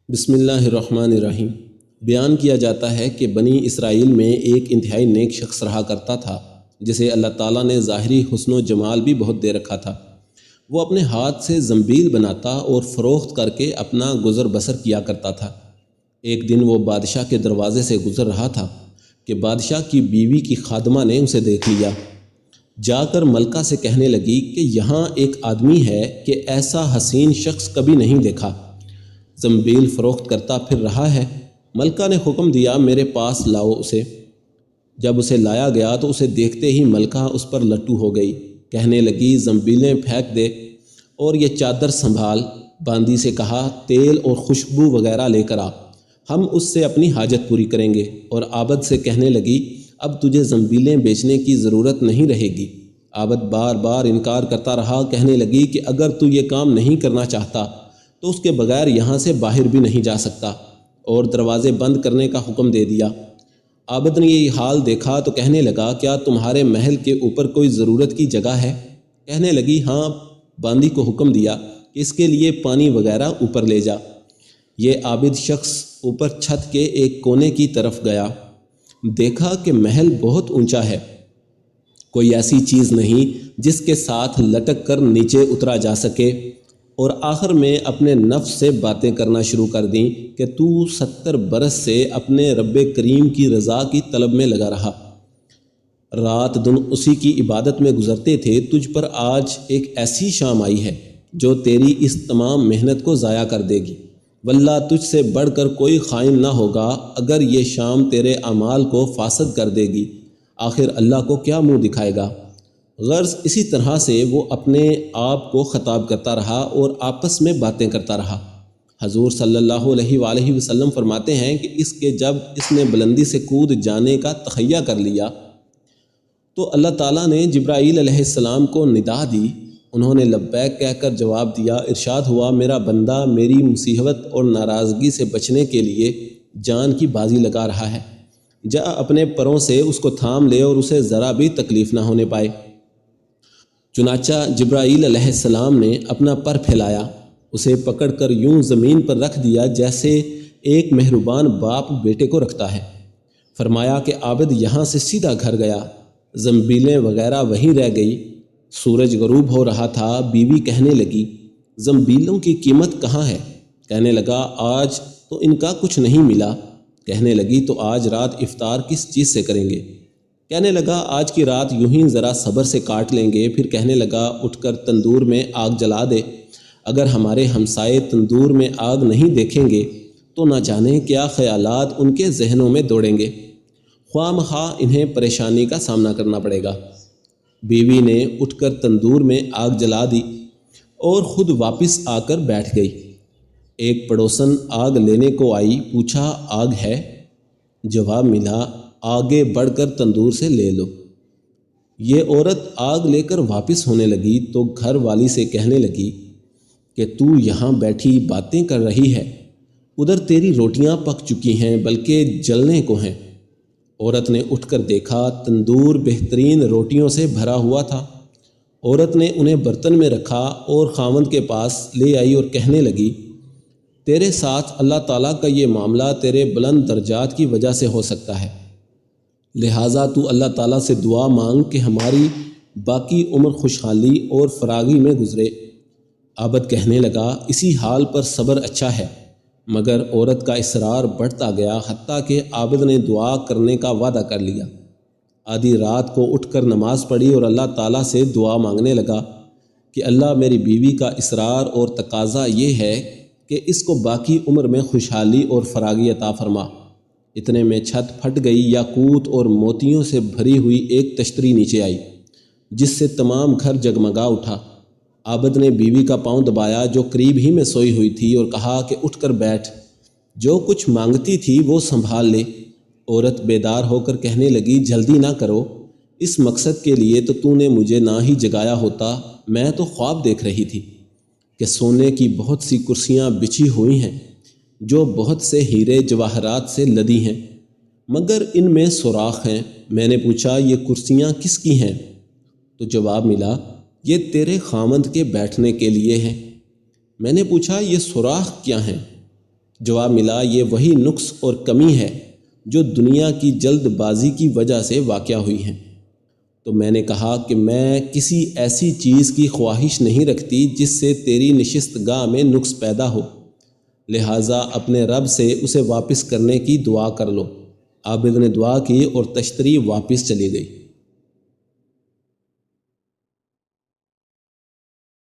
بسم اللہ الرحمن الرحیم۔ بیان کیا جاتا ہے کہ بنی اسرائیل میں ایک انتہائی نیک شخص رہا کرتا تھا جسے اللہ تعالیٰ نے ظاہری حسن و جمال بھی بہت دے رکھا تھا۔ وہ اپنے ہاتھ سے زنبیل بناتا اور فروخت کر کے اپنا گزر بسر کیا کرتا تھا۔ ایک دن وہ بادشاہ کے دروازے سے گزر رہا تھا کہ بادشاہ کی بیوی کی خادمہ نے اسے دیکھ لیا۔ جا کر ملکہ سے کہنے لگی کہ یہاں ایک آدمی ہے کہ ایسا حسین شخص کبھی نہیں دیکھا، زنبیل فروخت کرتا پھر رہا ہے۔ ملکہ نے حکم دیا میرے پاس لاؤ اسے۔ جب اسے لایا گیا تو اسے دیکھتے ہی ملکہ اس پر لٹو ہو گئی، کہنے لگی زنبیلیں پھینک دے اور یہ چادر سنبھال۔ باندی سے کہا تیل اور خوشبو وغیرہ لے کر آ، ہم اس سے اپنی حاجت پوری کریں گے۔ اور عابد سے کہنے لگی اب تجھے زنبیلیں بیچنے کی ضرورت نہیں رہے گی۔ عابد بار بار انکار کرتا رہا، کہنے لگی کہ اگر تو یہ کام نہیں کرنا چاہتا تو اس کے بغیر یہاں سے باہر بھی نہیں جا سکتا، اور دروازے بند کرنے کا حکم دے دیا۔ عابد نے یہ حال دیکھا تو کہنے لگا کیا تمہارے محل کے اوپر کوئی ضرورت کی جگہ ہے؟ کہنے لگی ہاں۔ باندی کو حکم دیا کہ اس کے لیے پانی وغیرہ اوپر لے جا۔ یہ عابد شخص اوپر چھت کے ایک کونے کی طرف گیا، دیکھا کہ محل بہت اونچا ہے، کوئی ایسی چیز نہیں جس کے ساتھ لٹک کر نیچے اترا جا سکے، اور آخر میں اپنے نفس سے باتیں کرنا شروع کر دیں کہ تو 70 برس سے اپنے رب کریم کی رضا کی طلب میں لگا رہا، رات دن اسی کی عبادت میں گزرتے تھے، تجھ پر آج ایک ایسی شام آئی ہے جو تیری اس تمام محنت کو ضائع کر دے گی۔ واللہ تجھ سے بڑھ کر کوئی خائن نہ ہوگا اگر یہ شام تیرے اعمال کو فاسد کر دے گی، آخر اللہ کو کیا منہ دکھائے گا؟ غرض اسی طرح سے وہ اپنے آپ کو خطاب کرتا رہا اور آپس میں باتیں کرتا رہا۔ حضور صلی اللہ علیہ وآلہ وسلم فرماتے ہیں کہ اس کے جب اس نے بلندی سے کود جانے کا تخیہ کر لیا تو اللہ تعالیٰ نے جبرائیل علیہ السلام کو ندا دی، انہوں نے لبیک کہہ کر جواب دیا۔ ارشاد ہوا میرا بندہ میری مصیبت اور ناراضگی سے بچنے کے لیے جان کی بازی لگا رہا ہے، جا اپنے پروں سے اس کو تھام لے اور اسے ذرا بھی تکلیف نہ ہونے پائے۔ چنانچہ جبرائیل علیہ السلام نے اپنا پر پھیلایا، اسے پکڑ کر یوں زمین پر رکھ دیا جیسے ایک مہربان باپ بیٹے کو رکھتا ہے۔ فرمایا کہ عابد یہاں سے سیدھا گھر گیا، زنبیلیں وغیرہ وہیں رہ گئی۔ سورج غروب ہو رہا تھا، بیوی کہنے لگی زنبیلوں کی قیمت کہاں ہے؟ کہنے لگا آج تو ان کا کچھ نہیں ملا۔ کہنے لگی تو آج رات افطار کس چیز سے کریں گے؟ کہنے لگا آج کی رات یوں ہی ذرا صبر سے کاٹ لیں گے۔ پھر کہنے لگا اٹھ کر تندور میں آگ جلا دے، اگر ہمارے ہمسائے تندور میں آگ نہیں دیکھیں گے تو نہ جانے کیا خیالات ان کے ذہنوں میں دوڑیں گے، خواہ مخواہ انہیں پریشانی کا سامنا کرنا پڑے گا۔ بیوی نے اٹھ کر تندور میں آگ جلا دی اور خود واپس آ کر بیٹھ گئی۔ ایک پڑوسن آگ لینے کو آئی، پوچھا آگ ہے؟ جواب ملا آگے بڑھ کر تندور سے لے لو۔ یہ عورت آگ لے کر واپس ہونے لگی تو گھر والی سے کہنے لگی کہ تو یہاں بیٹھی باتیں کر رہی ہے، ادھر تیری روٹیاں پک چکی ہیں بلکہ جلنے کو ہیں۔ عورت نے اٹھ کر دیکھا تندور بہترین روٹیوں سے بھرا ہوا تھا۔ عورت نے انہیں برتن میں رکھا اور خاوند کے پاس لے آئی اور کہنے لگی تیرے ساتھ اللہ تعالیٰ کا یہ معاملہ تیرے بلند درجات کی وجہ سے ہو سکتا ہے، لہٰذا تو اللہ تعالیٰ سے دعا مانگ کہ ہماری باقی عمر خوشحالی اور فراغی میں گزرے۔ عابد کہنے لگا اسی حال پر صبر اچھا ہے، مگر عورت کا اصرار بڑھتا گیا حتیٰ کہ عابد نے دعا کرنے کا وعدہ کر لیا۔ آدھی رات کو اٹھ کر نماز پڑھی اور اللہ تعالیٰ سے دعا مانگنے لگا کہ اللہ میری بیوی کا اصرار اور تقاضا یہ ہے کہ اس کو باقی عمر میں خوشحالی اور فراغی عطا فرما۔ اتنے میں چھت پھٹ گئی، یاقوت اور موتیوں سے بھری ہوئی ایک تشتری نیچے آئی جس سے تمام گھر جگمگا اٹھا۔ عابد نے بیوی کا پاؤں دبایا جو قریب ہی میں سوئی ہوئی تھی اور کہا کہ اٹھ کر بیٹھ، جو کچھ مانگتی تھی وہ سنبھال لے۔ عورت بیدار ہو کر کہنے لگی جلدی نہ کرو، اس مقصد کے لیے تو نے مجھے نہ ہی جگایا ہوتا، میں تو خواب دیکھ رہی تھی کہ سونے کی بہت سی کرسیاں بچھی ہوئی ہیں جو بہت سے ہیرے جواہرات سے لدی ہیں، مگر ان میں سوراخ ہیں۔ میں نے پوچھا یہ کرسیاں کس کی ہیں؟ تو جواب ملا یہ تیرے خامند کے بیٹھنے کے لیے ہیں۔ میں نے پوچھا یہ سوراخ کیا ہیں؟ جواب ملا، یہ وہی نقص اور کمی ہے جو دنیا کی جلد بازی کی وجہ سے واقع ہوئی ہیں۔ تو میں نے کہا کہ میں کسی ایسی چیز کی خواہش نہیں رکھتی جس سے تیری نشست گاہ میں نقص پیدا ہو، لہٰذا اپنے رب سے اسے واپس کرنے کی دعا کر لو۔ عابد نے دعا کی اور تشتری واپس چلی گئی۔